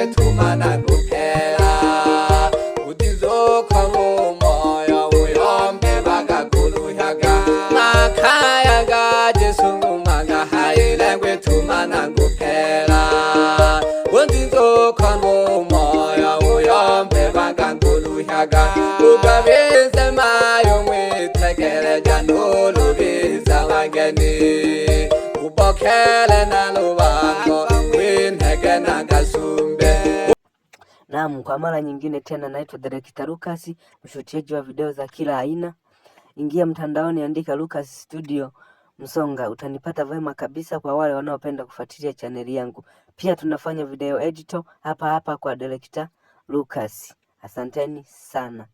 ngwetuma nakupela utizokhalo moya uyombe bakakuluyaga makhaya gajesungumanga hayile ngwetuma nakupela utizokhalo moya uyombe bakakuluyaga ukabeze mayo ngwetekele janolo biza wageni ubokele nalubango winheke nakasumbe. Naam, kwa mara nyingine tena naitwa Director Lucas, mshutiaji wa video za kila aina. Ingia mtandaoni, andika Lucas Studio Msonga, utanipata vema kabisa kwa wale wanaopenda kufuatilia chaneli yangu. Pia tunafanya video editor hapa hapa kwa Director Lucas. Asanteni sana.